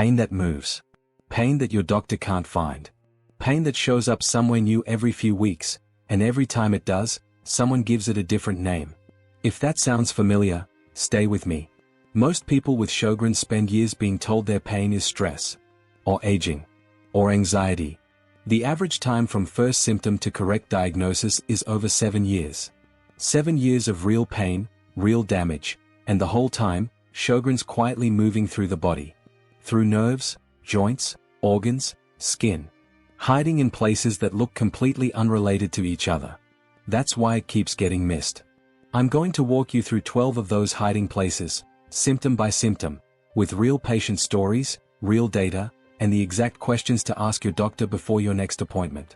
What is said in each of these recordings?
Pain that moves. Pain that your doctor can't find. Pain that shows up somewhere new every few weeks, and every time it does, someone gives it a different name. If that sounds familiar, stay with me. Most people with Sjogren spend years being told their pain is stress, or aging, or anxiety. The average time from first symptom to correct diagnosis is over 7 years. 7 years of real pain, real damage, and the whole time, Sjogren's quietly moving through the body. Through nerves, joints, organs, skin. Hiding in places that look completely unrelated to each other. That's why it keeps getting missed. I'm going to walk you through 12 of those hiding places, symptom by symptom, with real patient stories, real data, and the exact questions to ask your doctor before your next appointment.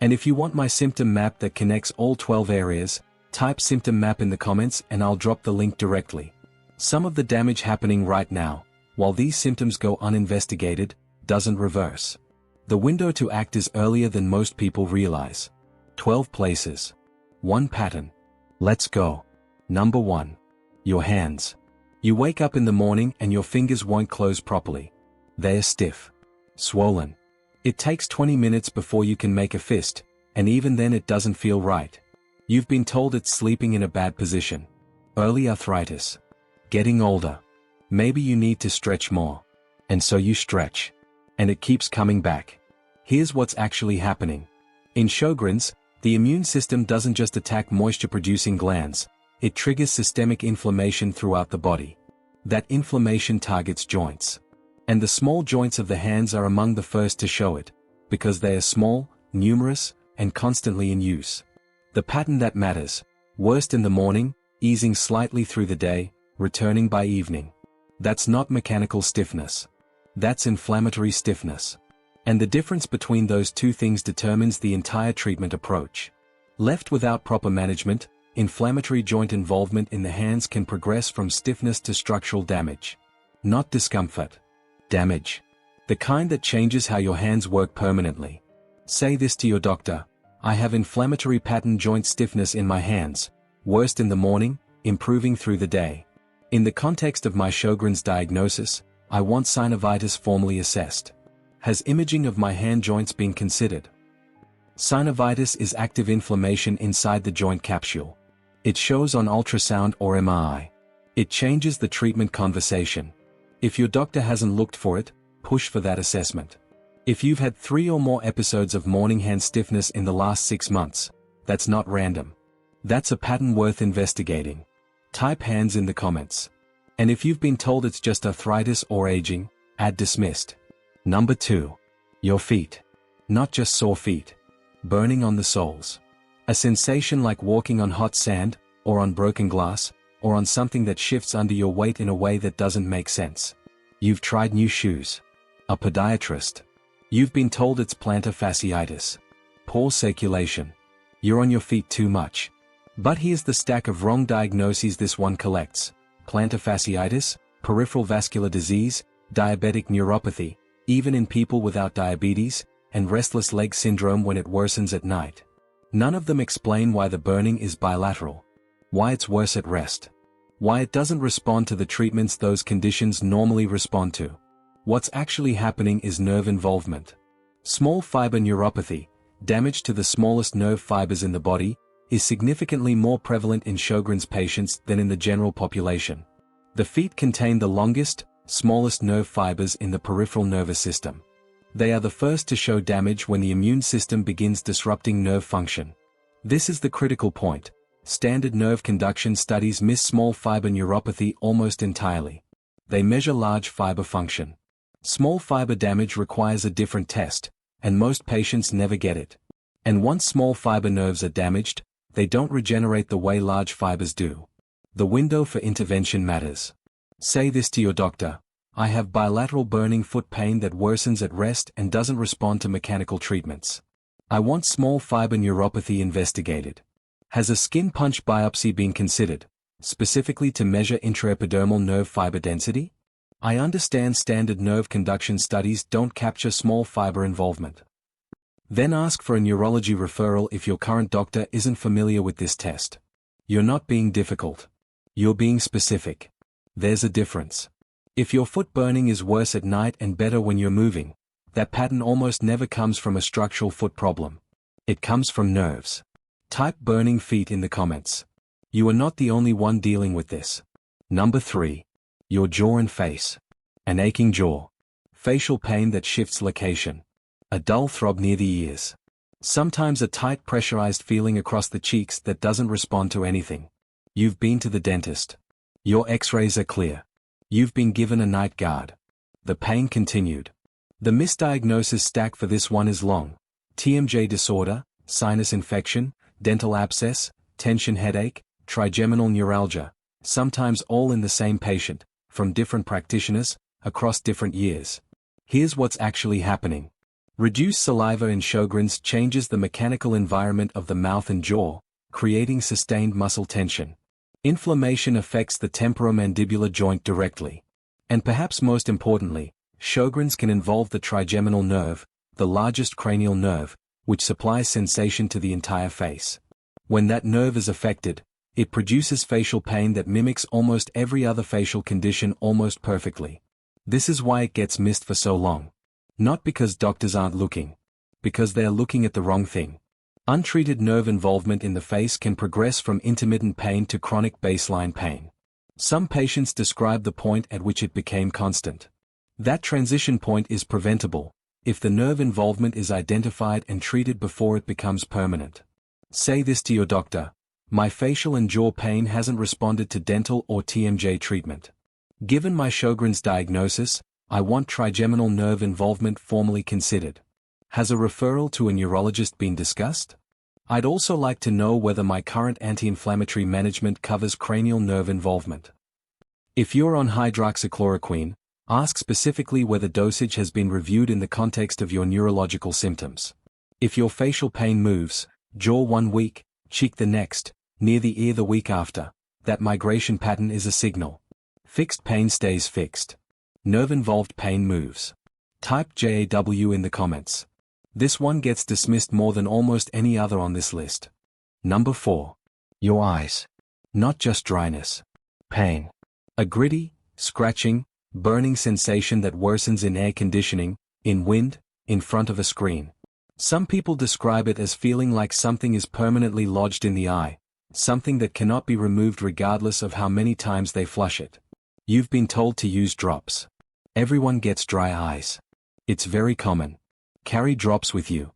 And if you want my symptom map that connects all 12 areas, type symptom map in the comments and I'll drop the link directly. Some of the damage happening right now, while these symptoms go uninvestigated, doesn't reverse. The window to act is earlier than most people realize. 12 places. 1 pattern. Let's go. Number 1. Your hands. You wake up in the morning and your fingers won't close properly. They're stiff. Swollen. It takes 20 minutes before you can make a fist, and even then it doesn't feel right. You've been told it's sleeping in a bad position. Early arthritis. Getting older. Maybe you need to stretch more. And so you stretch. And it keeps coming back. Here's what's actually happening. In Sjogren's, the immune system doesn't just attack moisture-producing glands, it triggers systemic inflammation throughout the body. That inflammation targets joints. And the small joints of the hands are among the first to show it, because they are small, numerous, and constantly in use. The pattern that matters: worst in the morning, easing slightly through the day, returning by evening. That's not mechanical stiffness. That's inflammatory stiffness. And the difference between those two things determines the entire treatment approach. Left without proper management, inflammatory joint involvement in the hands can progress from stiffness to structural damage. Not discomfort. Damage. The kind that changes how your hands work permanently. Say this to your doctor: I have inflammatory pattern joint stiffness in my hands, worst in the morning, improving through the day. In the context of my Sjogren's diagnosis, I want synovitis formally assessed. Has imaging of my hand joints been considered? Synovitis is active inflammation inside the joint capsule. It shows on ultrasound or MRI. It changes the treatment conversation. If your doctor hasn't looked for it, push for that assessment. If you've had 3 or more episodes of morning hand stiffness in the last 6 months, that's not random. That's a pattern worth investigating. Type hands in the comments. And if you've been told it's just arthritis or aging, add dismissed. Number 2. Your feet. Not just sore feet. Burning on the soles. A sensation like walking on hot sand, or on broken glass, or on something that shifts under your weight in a way that doesn't make sense. You've tried new shoes. A podiatrist. You've been told it's plantar fasciitis. Poor circulation. You're on your feet too much. But here's the stack of wrong diagnoses this one collects: plantar fasciitis, peripheral vascular disease, diabetic neuropathy, even in people without diabetes, and restless leg syndrome when it worsens at night. None of them explain why the burning is bilateral. Why it's worse at rest. Why it doesn't respond to the treatments those conditions normally respond to. What's actually happening is nerve involvement. Small fiber neuropathy, damage to the smallest nerve fibers in the body, is significantly more prevalent in Sjogren's patients than in the general population. The feet contain the longest, smallest nerve fibers in the peripheral nervous system. They are the first to show damage when the immune system begins disrupting nerve function. This is the critical point. Standard nerve conduction studies miss small fiber neuropathy almost entirely. They measure large fiber function. Small fiber damage requires a different test, and most patients never get it. And once small fiber nerves are damaged, they don't regenerate the way large fibers do. The window for intervention matters. Say this to your doctor: I have bilateral burning foot pain that worsens at rest and doesn't respond to mechanical treatments. I want small fiber neuropathy investigated. Has a skin punch biopsy been considered, specifically to measure intraepidermal nerve fiber density? I understand standard nerve conduction studies don't capture small fiber involvement. Then ask for a neurology referral if your current doctor isn't familiar with this test. You're not being difficult. You're being specific. There's a difference. If your foot burning is worse at night and better when you're moving, that pattern almost never comes from a structural foot problem. It comes from nerves. Type burning feet in the comments. You are not the only one dealing with this. Number 3. Your jaw and face. An aching jaw. Facial pain that shifts location. A dull throb near the ears. Sometimes a tight pressurized feeling across the cheeks that doesn't respond to anything. You've been to the dentist. Your x-rays are clear. You've been given a night guard. The pain continued. The misdiagnosis stack for this one is long. TMJ disorder, sinus infection, dental abscess, tension headache, trigeminal neuralgia, sometimes all in the same patient, from different practitioners, across different years. Here's what's actually happening. Reduced saliva in Sjogren's changes the mechanical environment of the mouth and jaw, creating sustained muscle tension. Inflammation affects the temporomandibular joint directly. And perhaps most importantly, Sjogren's can involve the trigeminal nerve, the largest cranial nerve, which supplies sensation to the entire face. When that nerve is affected, it produces facial pain that mimics almost every other facial condition almost perfectly. This is why it gets missed for so long. Not because doctors aren't looking. Because they are looking at the wrong thing. Untreated nerve involvement in the face can progress from intermittent pain to chronic baseline pain. Some patients describe the point at which it became constant. That transition point is preventable, if the nerve involvement is identified and treated before it becomes permanent. Say this to your doctor: my facial and jaw pain hasn't responded to dental or TMJ treatment. Given my Sjogren's diagnosis, I want trigeminal nerve involvement formally considered. Has a referral to a neurologist been discussed? I'd also like to know whether my current anti-inflammatory management covers cranial nerve involvement. If you're on hydroxychloroquine, ask specifically whether dosage has been reviewed in the context of your neurological symptoms. If your facial pain moves, jaw 1 week, cheek the next, near the ear the week after, that migration pattern is a signal. Fixed pain stays fixed. Nerve-involved pain moves. Type JAW in the comments. This one gets dismissed more than almost any other on this list. Number 4. Your eyes. Not just dryness. Pain. A gritty, scratching, burning sensation that worsens in air conditioning, in wind, in front of a screen. Some people describe it as feeling like something is permanently lodged in the eye, something that cannot be removed regardless of how many times they flush it. You've been told to use drops. Everyone gets dry eyes. It's very common. Carry drops with you.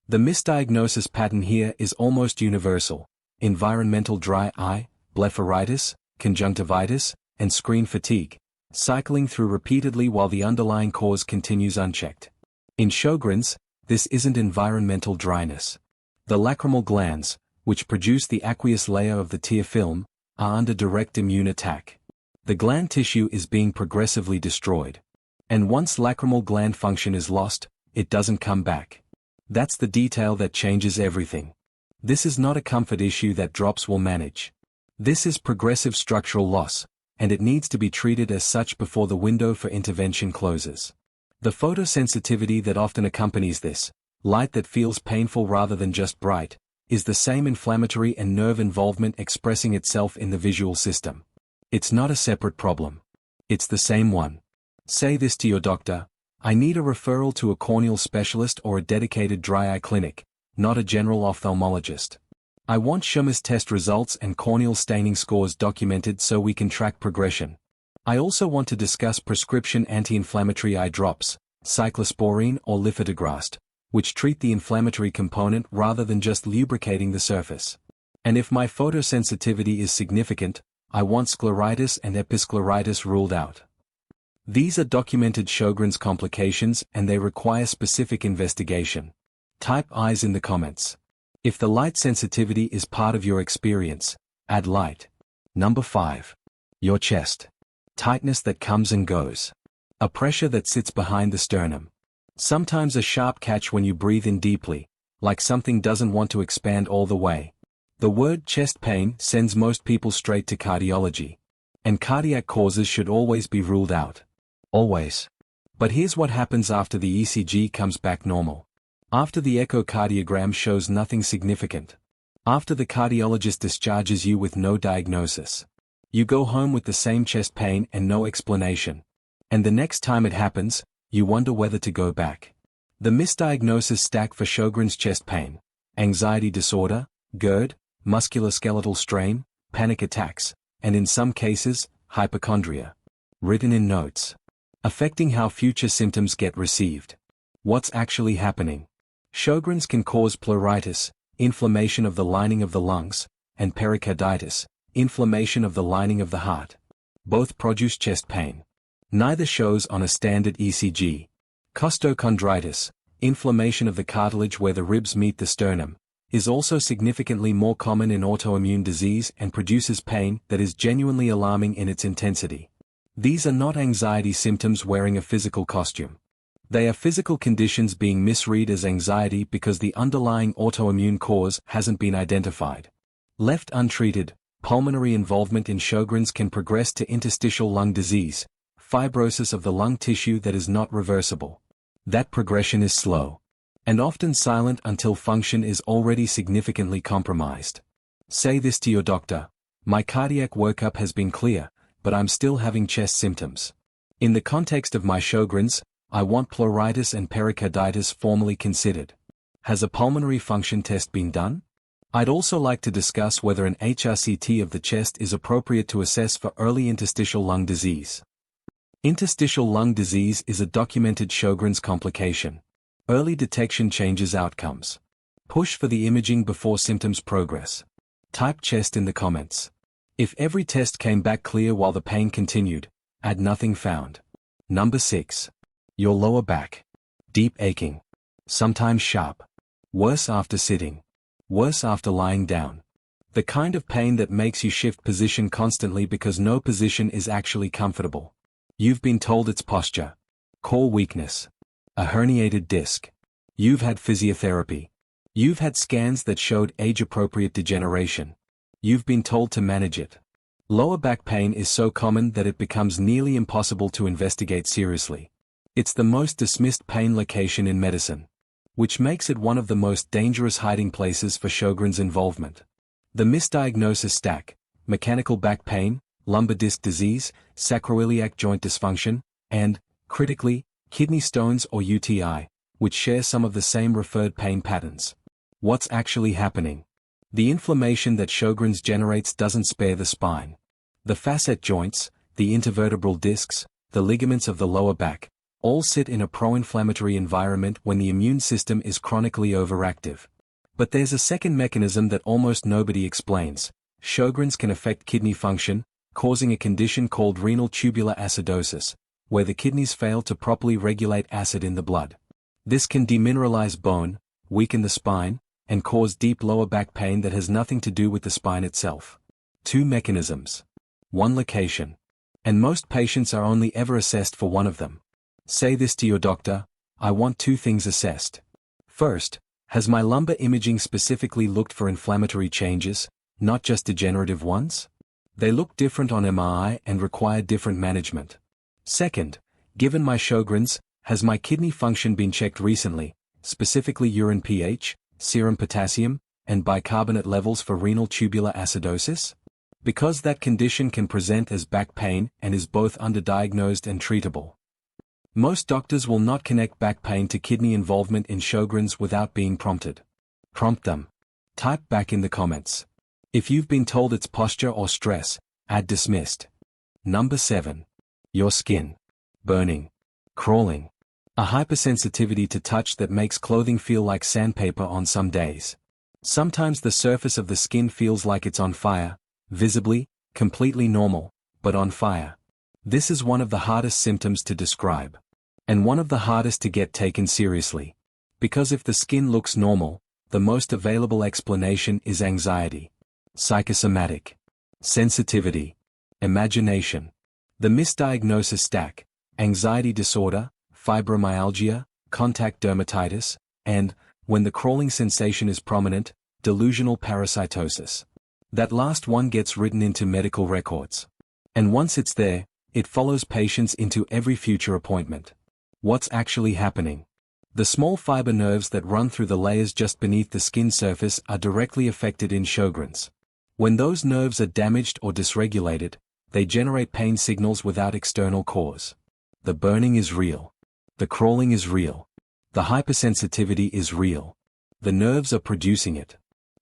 The misdiagnosis pattern here is almost universal. Environmental dry eye, blepharitis, conjunctivitis, and screen fatigue, cycling through repeatedly while the underlying cause continues unchecked. In Sjogren's, this isn't environmental dryness. The lacrimal glands, which produce the aqueous layer of the tear film, are under direct immune attack. The gland tissue is being progressively destroyed. And once lacrimal gland function is lost, it doesn't come back. That's the detail that changes everything. This is not a comfort issue that drops will manage. This is progressive structural loss, and it needs to be treated as such before the window for intervention closes. The photosensitivity that often accompanies this, light that feels painful rather than just bright, is the same inflammatory and nerve involvement expressing itself in the visual system. It's not a separate problem. It's the same one. Say this to your doctor: I need a referral to a corneal specialist or a dedicated dry eye clinic, not a general ophthalmologist. I want Schumann's test results and corneal staining scores documented so we can track progression. I also want to discuss prescription anti-inflammatory eye drops, cyclosporine or lifitegrast, which treat the inflammatory component rather than just lubricating the surface. And if my photosensitivity is significant, I want scleritis and episcleritis ruled out. These are documented Sjogren's complications and they require specific investigation. Type eyes in the comments. If the light sensitivity is part of your experience, add light. Number 5. Your chest. Tightness that comes and goes. A pressure that sits behind the sternum. Sometimes a sharp catch when you breathe in deeply, like something doesn't want to expand all the way. The word chest pain sends most people straight to cardiology. And cardiac causes should always be ruled out. Always. But here's what happens after the ECG comes back normal. After the echocardiogram shows nothing significant. After the cardiologist discharges you with no diagnosis. You go home with the same chest pain and no explanation. And the next time it happens, you wonder whether to go back. The misdiagnosis stack for Sjogren's chest pain: anxiety disorder, GERD, musculoskeletal strain, panic attacks, and in some cases, hypochondria. Written in notes. Affecting how future symptoms get received. What's actually happening? Sjogren's can cause pleuritis, inflammation of the lining of the lungs, and pericarditis, inflammation of the lining of the heart. Both produce chest pain. Neither shows on a standard ECG. Costochondritis, inflammation of the cartilage where the ribs meet the sternum, is also significantly more common in autoimmune disease and produces pain that is genuinely alarming in its intensity. These are not anxiety symptoms wearing a physical costume. They are physical conditions being misread as anxiety because the underlying autoimmune cause hasn't been identified. Left untreated, pulmonary involvement in Sjogren's can progress to interstitial lung disease, fibrosis of the lung tissue that is not reversible. That progression is slow, and often silent until function is already significantly compromised. Say this to your doctor: my cardiac workup has been clear, but I'm still having chest symptoms. In the context of my Sjogren's, I want pleuritis and pericarditis formally considered. Has a pulmonary function test been done? I'd also like to discuss whether an HRCT of the chest is appropriate to assess for early interstitial lung disease. Interstitial lung disease is a documented Sjogren's complication. Early detection changes outcomes. Push for the imaging before symptoms progress. Type chest in the comments. If every test came back clear while the pain continued, add nothing found. Number 6. Your lower back. Deep aching. Sometimes sharp. Worse after sitting. Worse after lying down. The kind of pain that makes you shift position constantly because no position is actually comfortable. You've been told it's posture. Core weakness. A herniated disc. You've had physiotherapy. You've had scans that showed age-appropriate degeneration. You've been told to manage it. Lower back pain is so common that it becomes nearly impossible to investigate seriously. It's the most dismissed pain location in medicine, which makes it one of the most dangerous hiding places for Sjogren's involvement. The misdiagnosis stack: mechanical back pain, lumbar disc disease, sacroiliac joint dysfunction, and, critically, kidney stones or UTI, which share some of the same referred pain patterns. What's actually happening? The inflammation that Sjogren's generates doesn't spare the spine. The facet joints, the intervertebral discs, the ligaments of the lower back, all sit in a pro-inflammatory environment when the immune system is chronically overactive. But there's a second mechanism that almost nobody explains. Sjogren's can affect kidney function, causing a condition called renal tubular acidosis, where the kidneys fail to properly regulate acid in the blood. This can demineralize bone, weaken the spine, and cause deep lower back pain that has nothing to do with the spine itself. 2 mechanisms. 1 location. And most patients are only ever assessed for one of them. Say this to your doctor: I want 2 things assessed. First, has my lumbar imaging specifically looked for inflammatory changes, not just degenerative ones? They look different on MRI and require different management. Second, given my Sjogren's, has my kidney function been checked recently, specifically urine pH, serum potassium, and bicarbonate levels for renal tubular acidosis? Because that condition can present as back pain and is both underdiagnosed and treatable. Most doctors will not connect back pain to kidney involvement in Sjogren's without being prompted. Prompt them. Type back in the comments. If you've been told it's posture or stress, add dismissed. Number 7. Your skin. Burning. Crawling. A hypersensitivity to touch that makes clothing feel like sandpaper on some days. Sometimes the surface of the skin feels like it's on fire, visibly, completely normal, but on fire. This is one of the hardest symptoms to describe. And one of the hardest to get taken seriously. Because if the skin looks normal, the most available explanation is anxiety. Psychosomatic. Sensitivity. Imagination. The misdiagnosis stack: anxiety disorder, fibromyalgia, contact dermatitis, and, when the crawling sensation is prominent, delusional parasitosis. That last one gets written into medical records. And once it's there, it follows patients into every future appointment. What's actually happening? The small fiber nerves that run through the layers just beneath the skin surface are directly affected in Sjogren's. When those nerves are damaged or dysregulated, they generate pain signals without external cause. The burning is real. The crawling is real. The hypersensitivity is real. The nerves are producing it.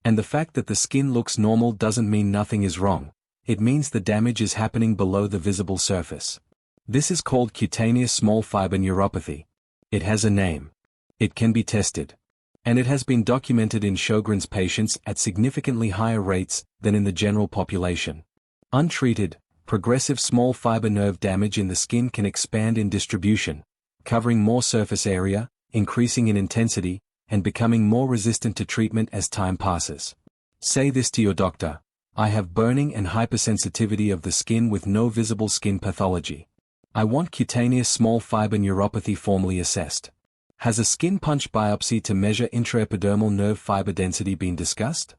And the fact that the skin looks normal doesn't mean nothing is wrong. It means the damage is happening below the visible surface. This is called cutaneous small fiber neuropathy. It has a name. It can be tested. And it has been documented in Sjogren's patients at significantly higher rates than in the general population. Untreated, progressive small fiber nerve damage in the skin can expand in distribution, covering more surface area, increasing in intensity, and becoming more resistant to treatment as time passes. Say this to your doctor: I have burning and hypersensitivity of the skin with no visible skin pathology. I want cutaneous small fiber neuropathy formally assessed. Has a skin punch biopsy to measure intraepidermal nerve fiber density been discussed?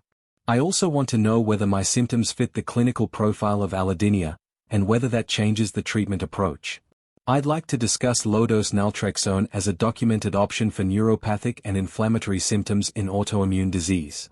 I also want to know whether my symptoms fit the clinical profile of allodynia, and whether that changes the treatment approach. I'd like to discuss low-dose naltrexone as a documented option for neuropathic and inflammatory symptoms in autoimmune disease.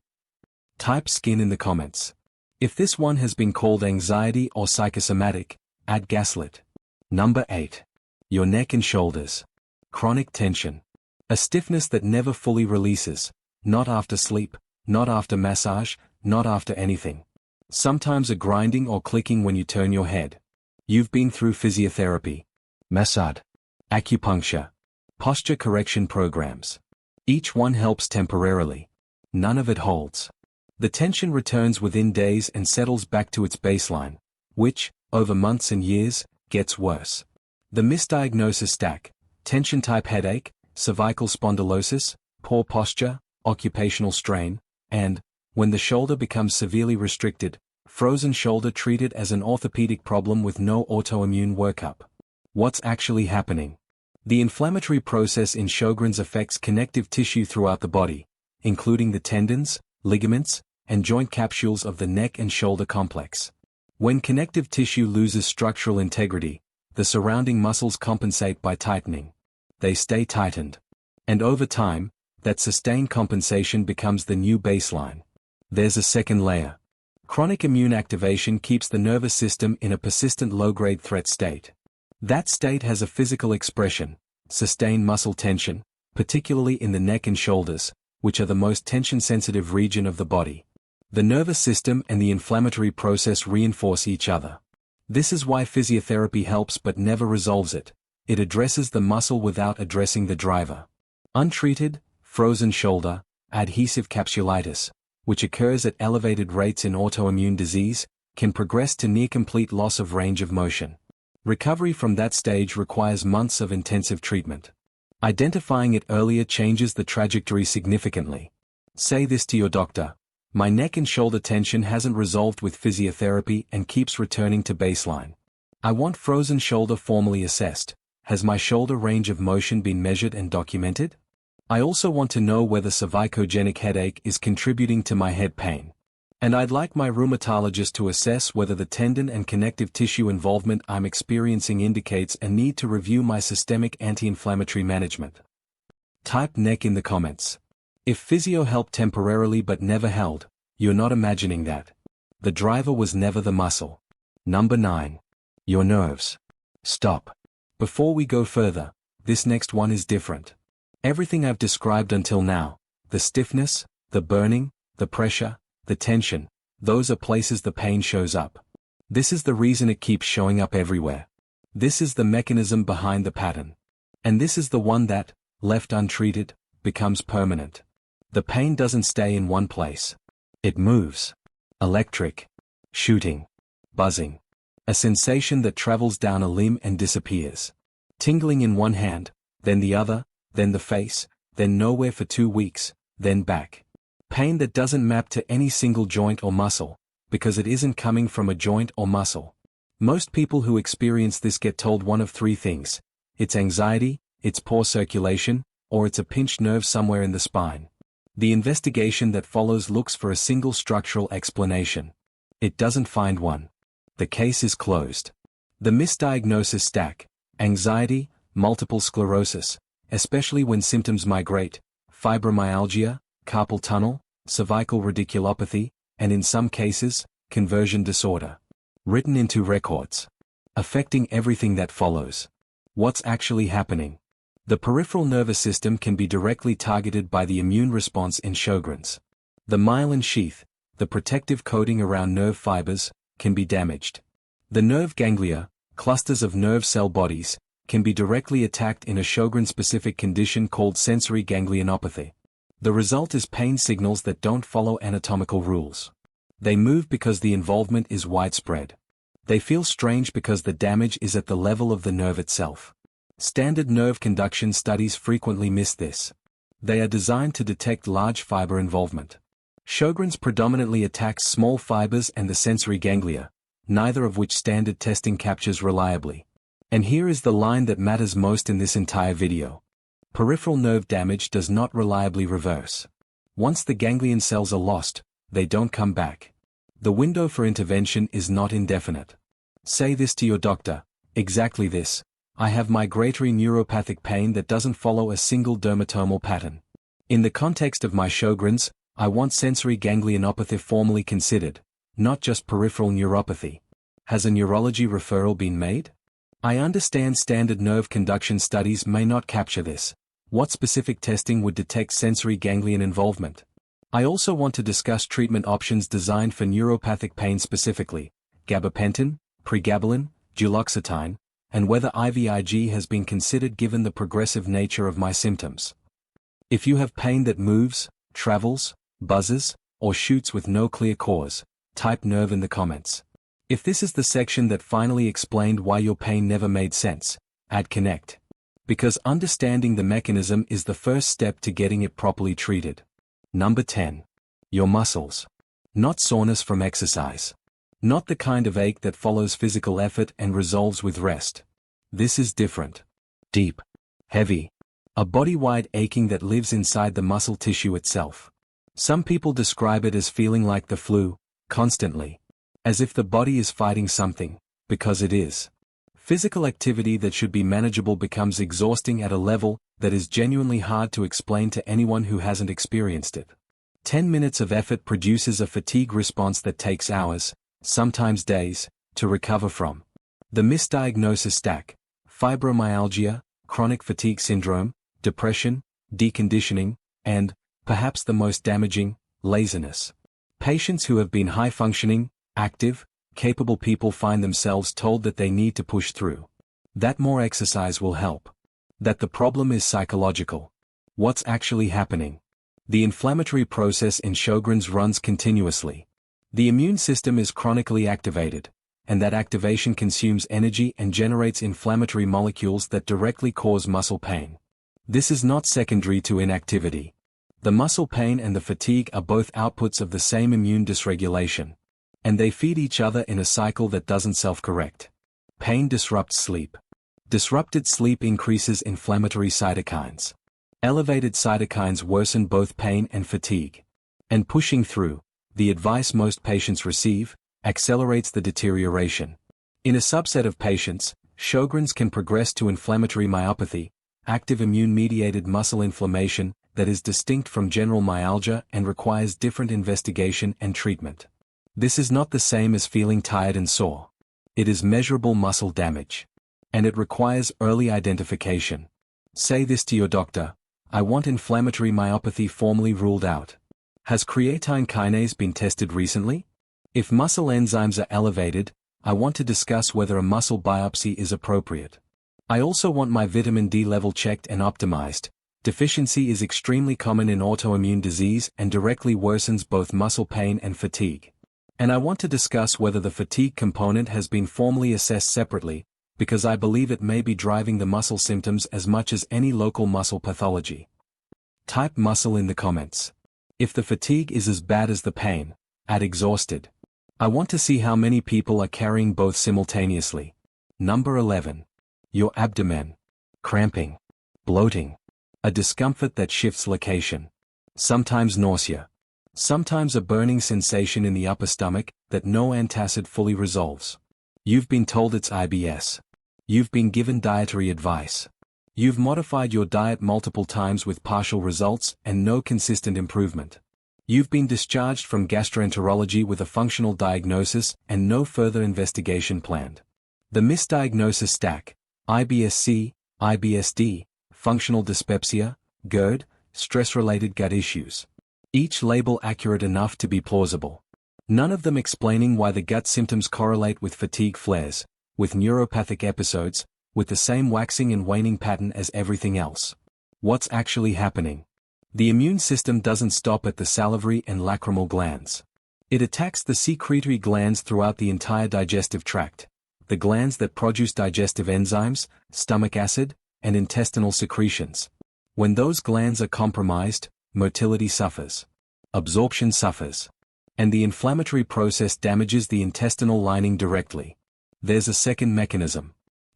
Type skin in the comments. If this one has been called anxiety or psychosomatic, add gaslit. Number 8. Your neck and shoulders. Chronic tension. A stiffness that never fully releases, not after sleep, not after massage, not after anything. Sometimes a grinding or clicking when you turn your head. You've been through physiotherapy, massage, acupuncture, posture correction programs. Each one helps temporarily. None of it holds. The tension returns within days and settles back to its baseline, which, over months and years, gets worse. The misdiagnosis stack: tension-type headache, cervical spondylosis, poor posture, occupational strain, and, when the shoulder becomes severely restricted, frozen shoulder treated as an orthopedic problem with no autoimmune workup. What's actually happening? The inflammatory process in Sjogren's affects connective tissue throughout the body, including the tendons, ligaments, and joint capsules of the neck and shoulder complex. When connective tissue loses structural integrity, the surrounding muscles compensate by tightening. They stay tightened. And over time, that sustained compensation becomes the new baseline. There's a second layer. Chronic immune activation keeps the nervous system in a persistent low-grade threat state. That state has a physical expression: sustained muscle tension, particularly in the neck and shoulders, which are the most tension-sensitive region of the body. The nervous system and the inflammatory process reinforce each other. This is why physiotherapy helps but never resolves it. It addresses the muscle without addressing the driver. Untreated, frozen shoulder, adhesive capsulitis, which occurs at elevated rates in autoimmune disease, can progress to near-complete loss of range of motion. Recovery from that stage requires months of intensive treatment. Identifying it earlier changes the trajectory significantly. Say this to your doctor: my neck and shoulder tension hasn't resolved with physiotherapy and keeps returning to baseline. I want frozen shoulder formally assessed. Has my shoulder range of motion been measured and documented? I also want to know whether cervicogenic headache is contributing to my head pain. And I'd like my rheumatologist to assess whether the tendon and connective tissue involvement I'm experiencing indicates a need to review my systemic anti-inflammatory management. Type neck in the comments. If physio helped temporarily but never held, you're not imagining that. The driver was never the muscle. Number 9. Your nerves. Stop. Before we go further, this next one is different. Everything I've described until now, the stiffness, the burning, the pressure, the tension, those are places the pain shows up. This is the reason it keeps showing up everywhere. This is the mechanism behind the pattern. And this is the one that, left untreated, becomes permanent. The pain doesn't stay in one place. It moves. Electric. Shooting. Buzzing. A sensation that travels down a limb and disappears. Tingling in one hand, then the other, then the face, then nowhere for 2 weeks, then back. Pain that doesn't map to any single joint or muscle, because it isn't coming from a joint or muscle. Most people who experience this get told one of 3 things: it's anxiety, it's poor circulation, or it's a pinched nerve somewhere in the spine. The investigation that follows looks for a single structural explanation. It doesn't find one. The case is closed. The misdiagnosis stack: anxiety, multiple sclerosis, especially when symptoms migrate, fibromyalgia, carpal tunnel, cervical radiculopathy, and in some cases, conversion disorder. Written into records. Affecting everything that follows. What's actually happening? The peripheral nervous system can be directly targeted by the immune response in Sjogren's. The myelin sheath, the protective coating around nerve fibers, can be damaged. The nerve ganglia, clusters of nerve cell bodies, can be directly attacked in a Sjogren-specific condition called sensory ganglionopathy. The result is pain signals that don't follow anatomical rules. They move because the involvement is widespread. They feel strange because the damage is at the level of the nerve itself. Standard nerve conduction studies frequently miss this. They are designed to detect large fiber involvement. Sjogren's predominantly attacks small fibers and the sensory ganglia, neither of which standard testing captures reliably. And here is the line that matters most in this entire video. Peripheral nerve damage does not reliably reverse. Once the ganglion cells are lost, they don't come back. The window for intervention is not indefinite. Say this to your doctor, exactly this: I have migratory neuropathic pain that doesn't follow a single dermatomal pattern. In the context of my Sjogren's, I want sensory ganglionopathy formally considered, not just peripheral neuropathy. Has a neurology referral been made? I understand standard nerve conduction studies may not capture this. What specific testing would detect sensory ganglion involvement? I also want to discuss treatment options designed for neuropathic pain specifically: gabapentin, pregabalin, duloxetine, and whether IVIG has been considered given the progressive nature of my symptoms. If you have pain that moves, travels, buzzes, or shoots with no clear cause, type nerve in the comments. If this is the section that finally explained why your pain never made sense, add connect. Because understanding the mechanism is the first step to getting it properly treated. Number 10. Your muscles. Not soreness from exercise. Not the kind of ache that follows physical effort and resolves with rest. This is different. Deep. Heavy. A body-wide aching that lives inside the muscle tissue itself. Some people describe it as feeling like the flu, constantly. As if the body is fighting something, because it is. Physical activity that should be manageable becomes exhausting at a level that is genuinely hard to explain to anyone who hasn't experienced it. 10 minutes of effort produces a fatigue response that takes hours, sometimes days, to recover from. The misdiagnosis stack: fibromyalgia, chronic fatigue syndrome, depression, deconditioning, and, perhaps the most damaging, laziness. Patients who have been high-functioning, active, capable people find themselves told that they need to push through. That more exercise will help. That the problem is psychological. What's actually happening? The inflammatory process in Sjogren's runs continuously. The immune system is chronically activated, and that activation consumes energy and generates inflammatory molecules that directly cause muscle pain. This is not secondary to inactivity. The muscle pain and the fatigue are both outputs of the same immune dysregulation. And they feed each other in a cycle that doesn't self-correct. Pain disrupts sleep. Disrupted sleep increases inflammatory cytokines. Elevated cytokines worsen both pain and fatigue. And pushing through, the advice most patients receive, accelerates the deterioration. In a subset of patients, Sjogren's can progress to inflammatory myopathy, active immune-mediated muscle inflammation that is distinct from general myalgia and requires different investigation and treatment. This is not the same as feeling tired and sore. It is measurable muscle damage. And it requires early identification. Say this to your doctor: I want inflammatory myopathy formally ruled out. Has creatine kinase been tested recently? If muscle enzymes are elevated, I want to discuss whether a muscle biopsy is appropriate. I also want my vitamin D level checked and optimized. Deficiency is extremely common in autoimmune disease and directly worsens both muscle pain and fatigue. And I want to discuss whether the fatigue component has been formally assessed separately, because I believe it may be driving the muscle symptoms as much as any local muscle pathology. Type muscle in the comments. If the fatigue is as bad as the pain, add exhausted. I want to see how many people are carrying both simultaneously. Number 11. Your abdomen. Cramping. Bloating. A discomfort that shifts location. Sometimes nausea. Sometimes a burning sensation in the upper stomach that no antacid fully resolves. You've been told it's IBS. You've been given dietary advice. You've modified your diet multiple times with partial results and no consistent improvement. You've been discharged from gastroenterology with a functional diagnosis and no further investigation planned. The misdiagnosis stack: IBS-C, IBS-D, functional dyspepsia, GERD, stress-related gut issues. Each label accurate enough to be plausible. None of them explaining why the gut symptoms correlate with fatigue flares, with neuropathic episodes, with the same waxing and waning pattern as everything else. What's actually happening? The immune system doesn't stop at the salivary and lacrimal glands. It attacks the secretory glands throughout the entire digestive tract, the glands that produce digestive enzymes, stomach acid, and intestinal secretions. When those glands are compromised, motility suffers. Absorption suffers. And the inflammatory process damages the intestinal lining directly. There's a second mechanism.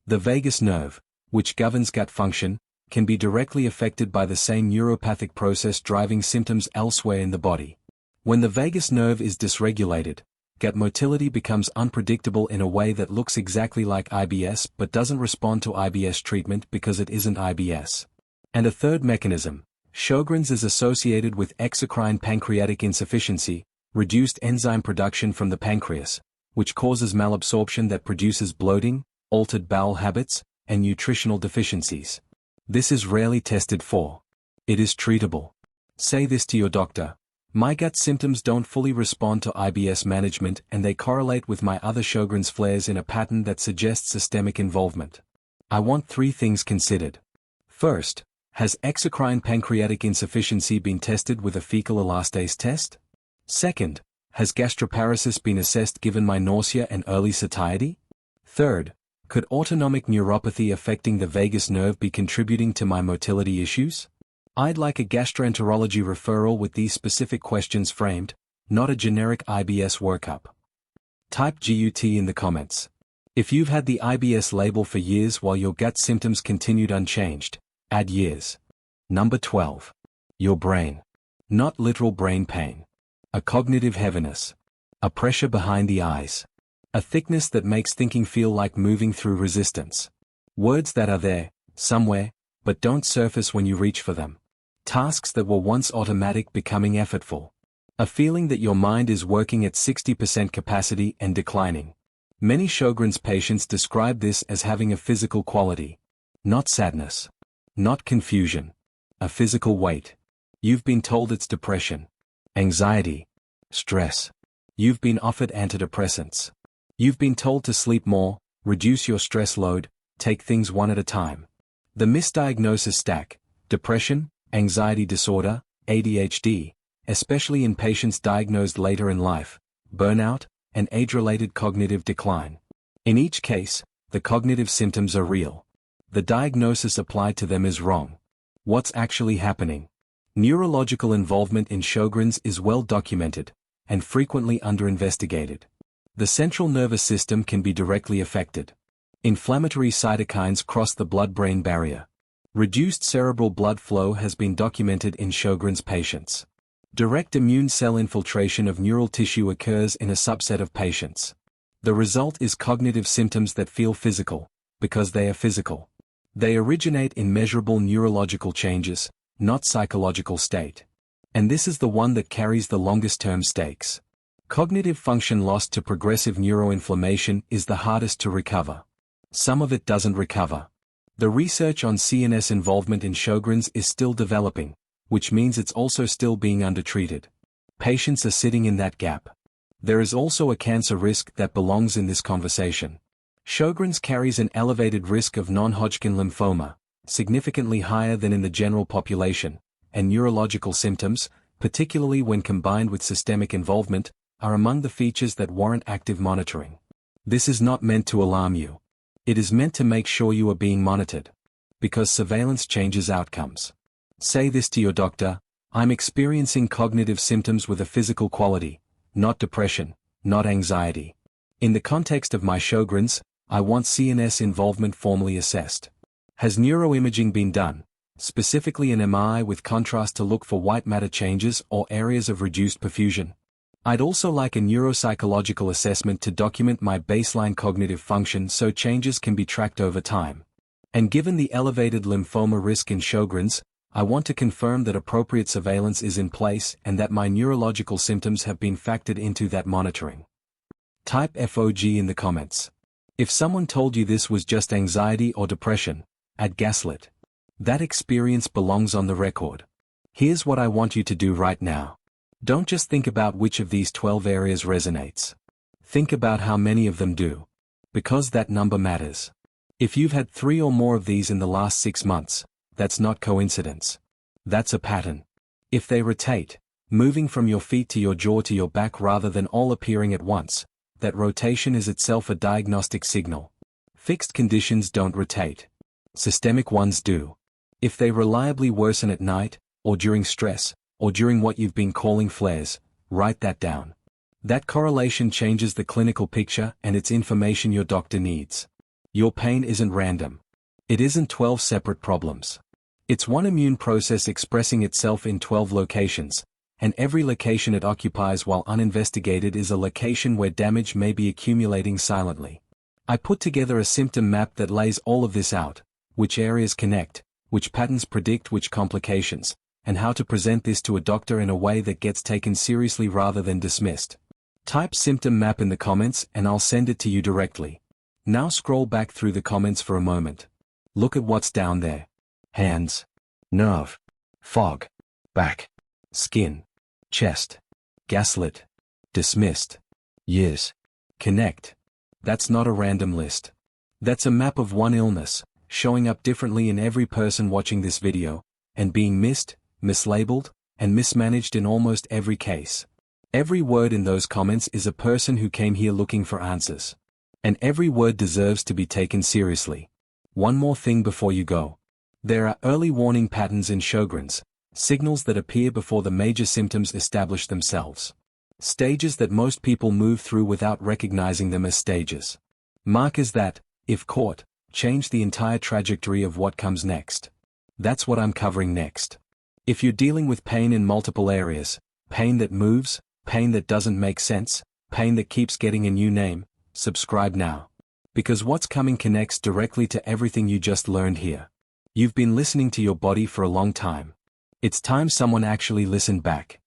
The vagus nerve, which governs gut function, can be directly affected by the same neuropathic process driving symptoms elsewhere in the body. When the vagus nerve is dysregulated, gut motility becomes unpredictable in a way that looks exactly like IBS but doesn't respond to IBS treatment because it isn't IBS. And a third mechanism, Sjogren's, is associated with exocrine pancreatic insufficiency, reduced enzyme production from the pancreas, which causes malabsorption that produces bloating, altered bowel habits, and nutritional deficiencies. This is rarely tested for. It is treatable. Say this to your doctor. My gut symptoms don't fully respond to IBS management and they correlate with my other Sjogren's flares in a pattern that suggests systemic involvement. I want 3 things considered. First, has exocrine pancreatic insufficiency been tested with a fecal elastase test? Second, has gastroparesis been assessed given my nausea and early satiety? Third, could autonomic neuropathy affecting the vagus nerve be contributing to my motility issues? I'd like a gastroenterology referral with these specific questions framed, not a generic IBS workup. Type GUT in the comments. If you've had the IBS label for years while your gut symptoms continued unchanged, add years. Number 12. Your brain. Not literal brain pain. A cognitive heaviness. A pressure behind the eyes. A thickness that makes thinking feel like moving through resistance. Words that are there, somewhere, but don't surface when you reach for them. Tasks that were once automatic becoming effortful. A feeling that your mind is working at 60% capacity and declining. Many Sjogren's patients describe this as having a physical quality. Not sadness. Not confusion. A physical weight. You've been told it's depression. Anxiety. Stress. You've been offered antidepressants. You've been told to sleep more, reduce your stress load, take things one at a time. The misdiagnosis stack: depression, anxiety disorder, ADHD, especially in patients diagnosed later in life, burnout, and age-related cognitive decline. In each case, the cognitive symptoms are real. The diagnosis applied to them is wrong. What's actually happening? Neurological involvement in Sjogren's is well documented, and frequently underinvestigated. The central nervous system can be directly affected. Inflammatory cytokines cross the blood-brain barrier. Reduced cerebral blood flow has been documented in Sjogren's patients. Direct immune cell infiltration of neural tissue occurs in a subset of patients. The result is cognitive symptoms that feel physical, because they are physical. They originate in measurable neurological changes, not psychological state. And this is the one that carries the longest-term stakes. Cognitive function lost to progressive neuroinflammation is the hardest to recover. Some of it doesn't recover. The research on CNS involvement in Sjogren's is still developing, which means it's also still being undertreated. Patients are sitting in that gap. There is also a cancer risk that belongs in this conversation. Sjogren's carries an elevated risk of non-Hodgkin lymphoma, significantly higher than in the general population, and neurological symptoms, particularly when combined with systemic involvement, are among the features that warrant active monitoring. This is not meant to alarm you. It is meant to make sure you are being monitored. Because surveillance changes outcomes. Say this to your doctor: I'm experiencing cognitive symptoms with a physical quality, not depression, not anxiety. In the context of my Sjogren's, I want CNS involvement formally assessed. Has neuroimaging been done, specifically an MRI with contrast to look for white matter changes or areas of reduced perfusion? I'd also like a neuropsychological assessment to document my baseline cognitive function so changes can be tracked over time. And given the elevated lymphoma risk in Sjogren's, I want to confirm that appropriate surveillance is in place and that my neurological symptoms have been factored into that monitoring. Type FOG in the comments. If someone told you this was just anxiety or depression, I'd gaslit. That experience belongs on the record. Here's what I want you to do right now. Don't just think about which of these 12 areas resonates. Think about how many of them do. Because that number matters. If you've had 3 or more of these in the last 6 months, that's not coincidence. That's a pattern. If they rotate, moving from your feet to your jaw to your back rather than all appearing at once, that rotation is itself a diagnostic signal. Fixed conditions don't rotate. Systemic ones do. If they reliably worsen at night, or during stress, or during what you've been calling flares, write that down. That correlation changes the clinical picture and it's information your doctor needs. Your pain isn't random. It isn't 12 separate problems. It's one immune process expressing itself in 12 locations, and every location it occupies while uninvestigated is a location where damage may be accumulating silently. I put together a symptom map that lays all of this out, which areas connect, which patterns predict which complications, and how to present this to a doctor in a way that gets taken seriously rather than dismissed. Type symptom map in the comments and I'll send it to you directly. Now scroll back through the comments for a moment. Look at what's down there. Hands, nerve, fog, back, skin, chest, gaslit, dismissed, years, connect. That's not a random list. That's a map of one illness, showing up differently in every person watching this video, and being missed, mislabeled, and mismanaged in almost every case. Every word in those comments is a person who came here looking for answers. And every word deserves to be taken seriously. One more thing before you go. There are early warning patterns in Sjogren's, signals that appear before the major symptoms establish themselves. Stages that most people move through without recognizing them as stages. Markers that, if caught, change the entire trajectory of what comes next. That's what I'm covering next. If you're dealing with pain in multiple areas, pain that moves, pain that doesn't make sense, pain that keeps getting a new name, subscribe now. Because what's coming connects directly to everything you just learned here. You've been listening to your body for a long time. It's time someone actually listened back.